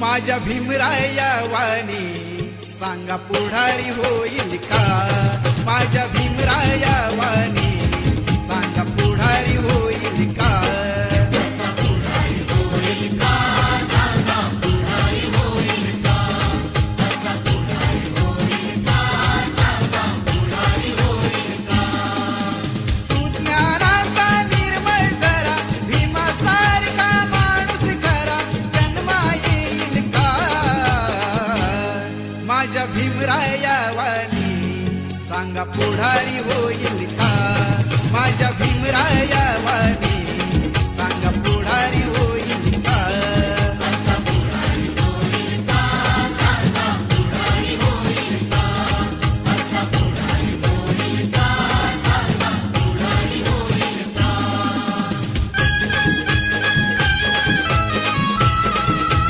माझ्या भीमराया वाणी सांगा पुढारी होईल का? माझ्या भीमराया वाणी सांगा पुढारी होईल का? सुज्ञानाचा निर्मळ जरा भीमासारखा माणूस खरा जन्मा येईल का? माझ्या भीमराया वाणी सांगा पुढारी हो